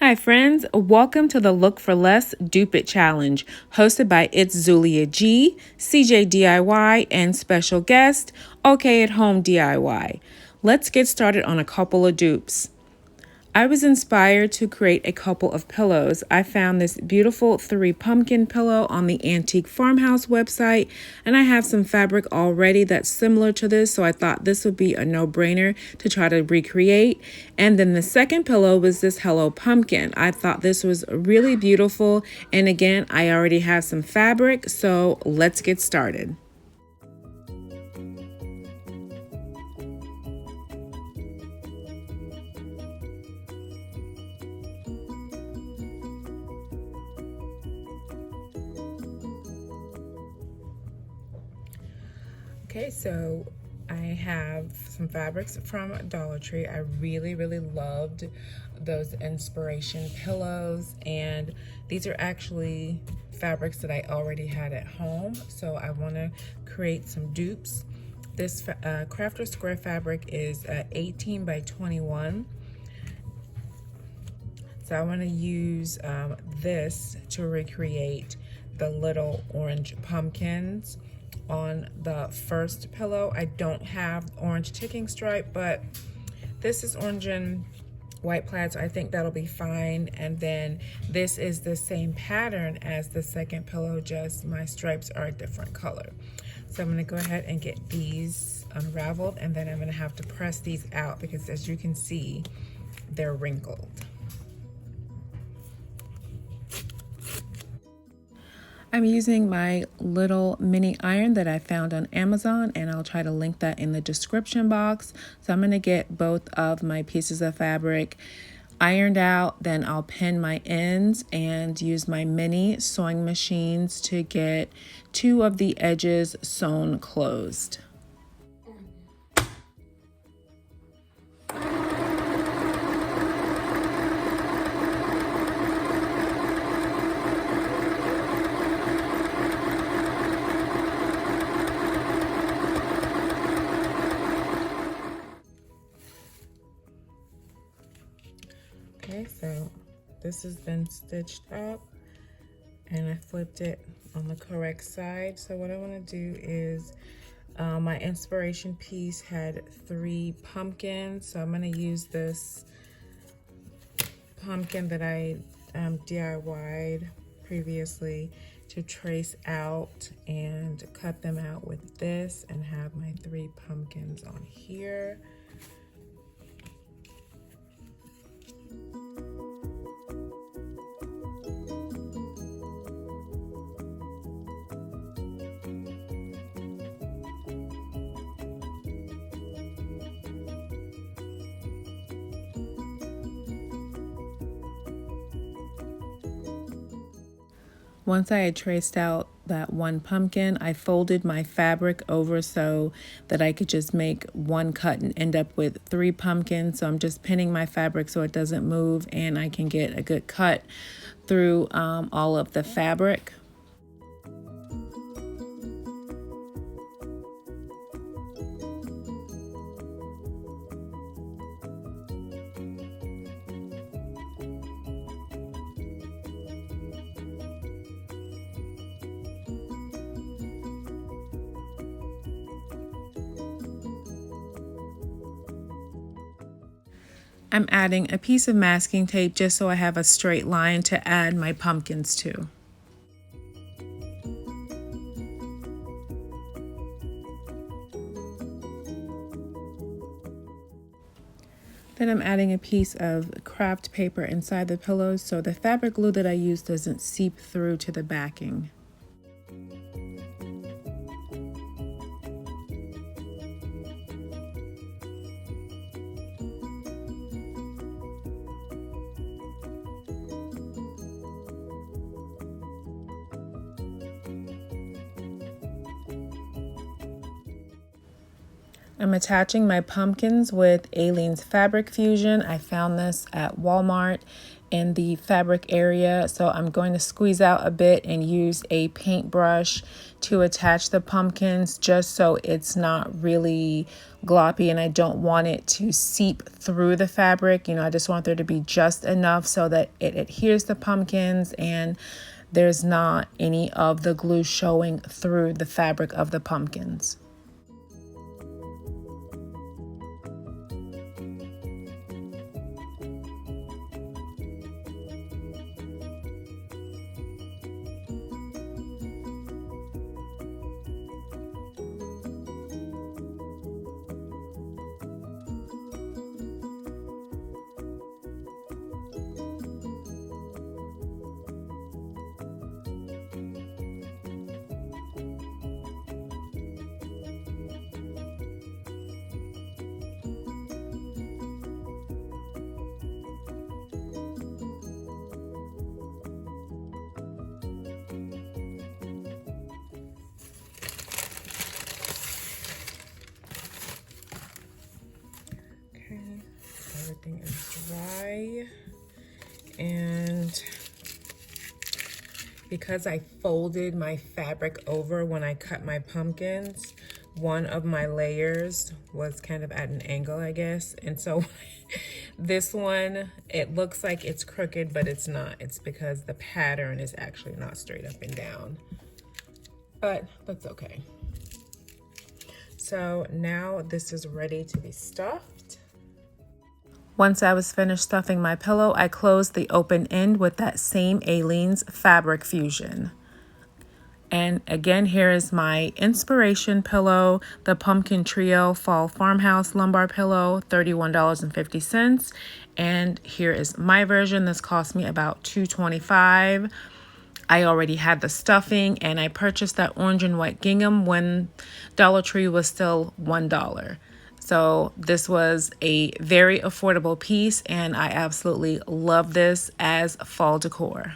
Hi friends, welcome to the Look for Less Dupe It Challenge, hosted by It's Zulia G, CJ DIY, and special guest, OK at Home DIY. Let's get started on a couple of dupes. I was inspired to create a couple of pillows. I found this beautiful 3 pumpkin pillow on the antique Farmhouse website, and I have some fabric already that's similar to this, so I thought this would be a no-brainer to try to recreate. And then the second pillow was this Hello Pumpkin. I thought this was really beautiful, and again, I already have some fabric, so let's get started. Okay, so I have some fabrics from DollarTree. I really loved those inspiration pillows, and these are actually fabrics that I already had at home, so I want to create some dupes. This crafter square fabric is 18 by 21. So I want to use this to recreate the little orange pumpkins on the first pillow. I don't have orange ticking stripe, but this is orange and white plaid, so I think that'll be fine. And then this is the same pattern as the second pillow, just my stripes are a different color. So I'm going to go ahead and get these unraveled, and then I'm going to have to press these out because, as you can see, they're wrinkled. I'm using my little mini iron that I found on Amazon, and I'll try to link that in the description box. So I'm going to get both of my pieces of fabric ironed out, then I'll pin my ends and use my mini sewing machines to get 2 of the edges sewn closed. Okay, so this has been stitched up and I flipped it on the correct side. So what I want to do is my inspiration piece had 3 pumpkins, so I'm going to use this pumpkin that I DIY'd previously to trace out and cut them out with this and have my 3 pumpkins on here. Once I had traced out that 1 pumpkin, I folded my fabric over so that I could just make 1 cut and end up with 3 pumpkins. So I'm just pinning my fabric so it doesn't move and I can get a good cut through all of the fabric. I'm adding a piece of masking tape just so I have a straight line to add my pumpkins to. Then I'm adding a piece of craft paper inside the pillows so the fabric glue that I use doesn't seep through to the backing. I'm attaching my pumpkins with Aleene's Fabric Fusion. I found this at Walmart in the fabric area. So I'm going to squeeze out a bit and use a paintbrush to attach the pumpkins just so it's not really gloppy, and I don't want it to seep through the fabric. I just want there to be just enough so that it adheres to pumpkins and there's not any of the glue showing through the fabric of the pumpkins. Everything is dry, and because I folded my fabric over when I cut my pumpkins, one of my layers was kind of at an angle, I guess, and so this one, it looks like it's crooked, but it's not. It's because the pattern is actually not straight up and down, but that's okay. So now this is ready to be stuffed. Once I was finished stuffing my pillow, I closed the open end with that same Aleene's Fabric Fusion. And again, here is my inspiration pillow, the Pumpkin Trio Fall Farmhouse Lumbar Pillow, $31.50. And here is my version. This cost me about $2.25. I already had the stuffing, and I purchased that orange and white gingham when DollarTree was still $1. So this was a very affordable piece, and I absolutely love this as fall decor.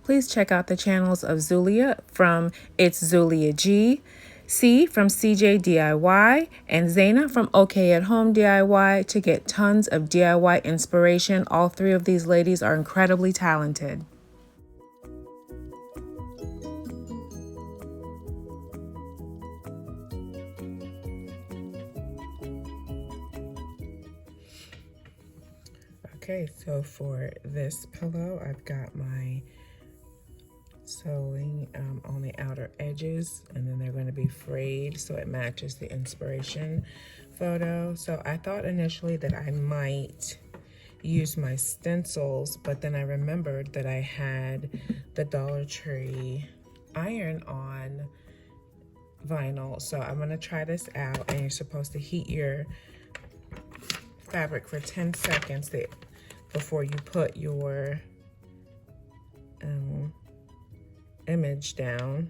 Please check out the channels of Zulia from It's Zulia G, C from CJ DIY, and Zaina from OK at Home DIY to get tons of DIY inspiration. All three of these ladies are incredibly talented. Okay, so for this pillow, I've got my sewing on the outer edges, and then they're going to be frayed so it matches the inspiration photo. So I thought initially that I might use my stencils, but then I remembered that I had the DollarTree iron-on vinyl. So I'm going to try this out, and you're supposed to heat your fabric for 10 seconds before you put your image down.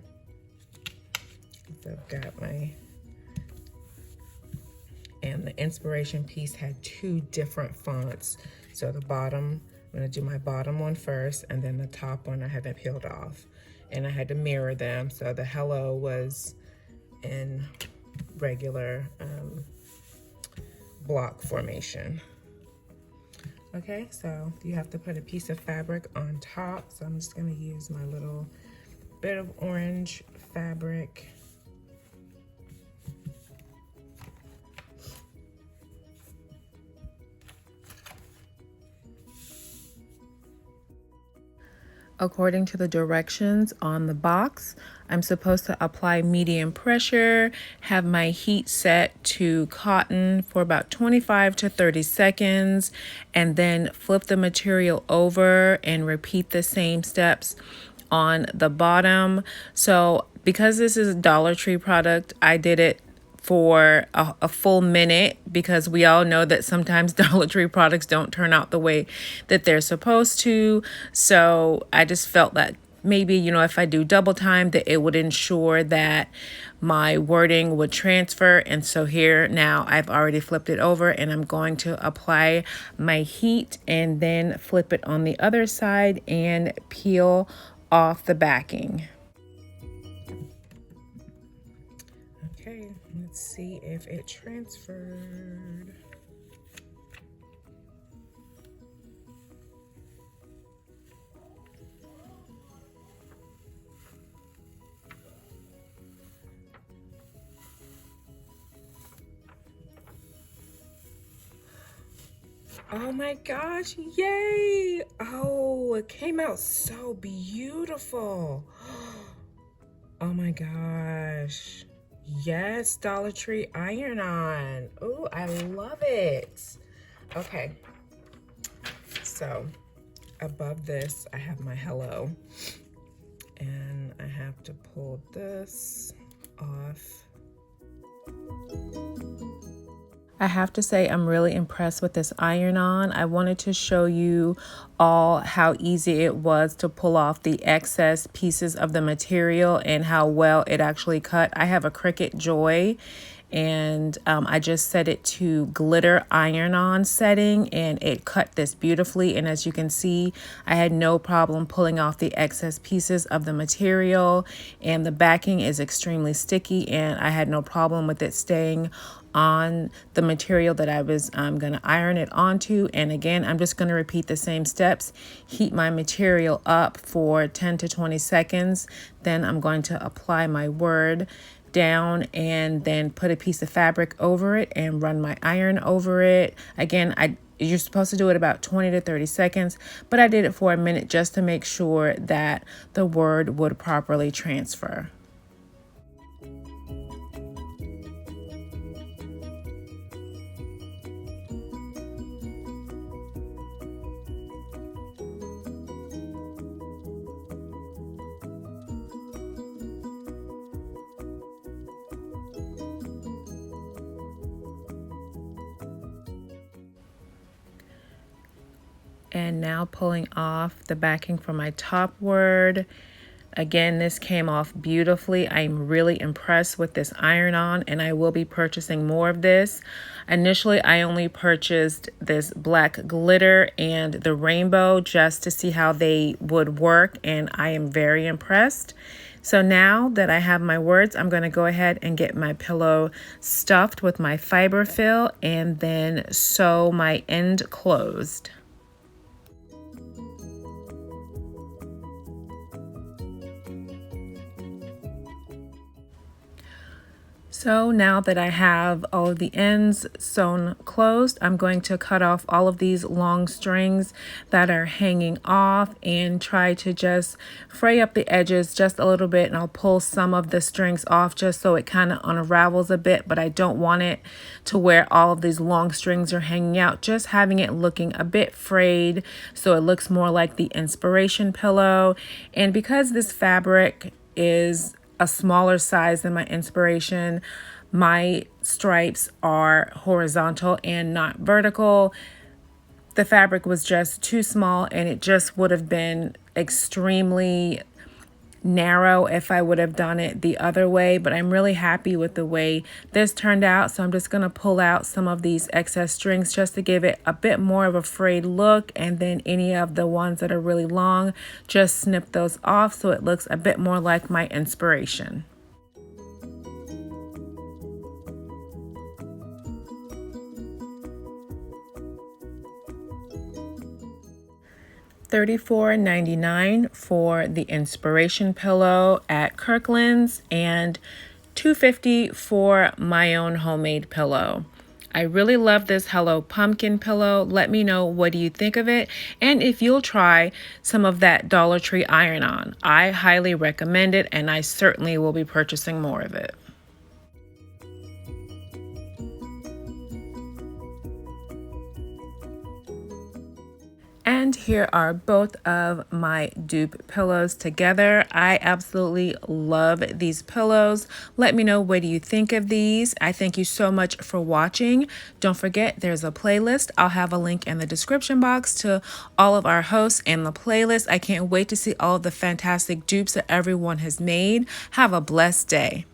So I've got and the inspiration piece had two different fonts. So the bottom, I'm gonna do my bottom one first, and then the top one I haven't peeled off. And I had to mirror them. So the hello was in regular block formation. Okay, so you have to put a piece of fabric on top. So I'm just gonna use my little bit of orange fabric. According to the directions on the box, I'm supposed to apply medium pressure, have my heat set to cotton for about 25 to 30 seconds, and then flip the material over and repeat the same steps on the bottom. So because this is a DollarTree product, I did it for a full minute, because we all know that sometimes DollarTree products don't turn out the way that they're supposed to. So I just felt that maybe, if I do double time, that it would ensure that my wording would transfer. And so here now I've already flipped it over, and I'm going to apply my heat and then flip it on the other side and peel off the backing. Okay, Let's see if it transferred. Oh my gosh, yay! Oh, it came out so beautiful. Oh my gosh. Yes, Dollar Tree iron-on. Oh, I love it. Okay, so above this, I have my hello. And I have to pull this off. I have to say I'm really impressed with this iron-on. I wanted to show you all how easy it was to pull off the excess pieces of the material and how well it actually cut. I have a Cricut Joy, and I just set it to glitter iron-on setting, and it cut this beautifully. And as you can see, I had no problem pulling off the excess pieces of the material, and the backing is extremely sticky, and I had no problem with it staying on the material that I was going to iron it onto. And again, I'm just going to repeat the same steps. Heat my material up for 10 to 20 seconds. Then I'm going to apply my word down and then put a piece of fabric over it and run my iron over it. Again, you're supposed to do it about 20 to 30 seconds, but I did it for a minute just to make sure that the word would properly transfer. And now pulling off the backing for my top word. Again, this came off beautifully. I'm really impressed with this iron-on, and I will be purchasing more of this. Initially, I only purchased this black glitter and the rainbow just to see how they would work, and I am very impressed. So now that I have my words, I'm going to go ahead and get my pillow stuffed with my fiber fill and then sew my end closed. So now that I have all of the ends sewn closed, I'm going to cut off all of these long strings that are hanging off and try to just fray up the edges just a little bit, and I'll pull some of the strings off just so it kind of unravels a bit, but I don't want it to where all of these long strings are hanging out, just having it looking a bit frayed so it looks more like the inspiration pillow. And because this fabric is a smaller size than my inspiration, my stripes are horizontal and not vertical. The fabric was just too small, and it just would have been extremely narrow if I would have done it the other way. But I'm really happy with the way this turned out, so I'm just going to pull out some of these excess strings just to give it a bit more of a frayed look, and then any of the ones that are really long, just snip those off so it looks a bit more like my inspiration. $34.99 for the inspiration pillow at Kirkland's, and $2.50 for my own homemade pillow. I really love this Hello Pumpkin pillow. Let me know, what do you think of it? And if you'll try some of that Dollar Tree iron-on. I highly recommend it, and I certainly will be purchasing more of it. And here are both of my dupe pillows together. I absolutely love these pillows. Let me know, what do you think of these? I thank you so much for watching. Don't forget, there's a playlist. I'll have a link in the description box to all of our hosts and the playlist. I can't wait to see all of the fantastic dupes that everyone has made. Have a blessed day.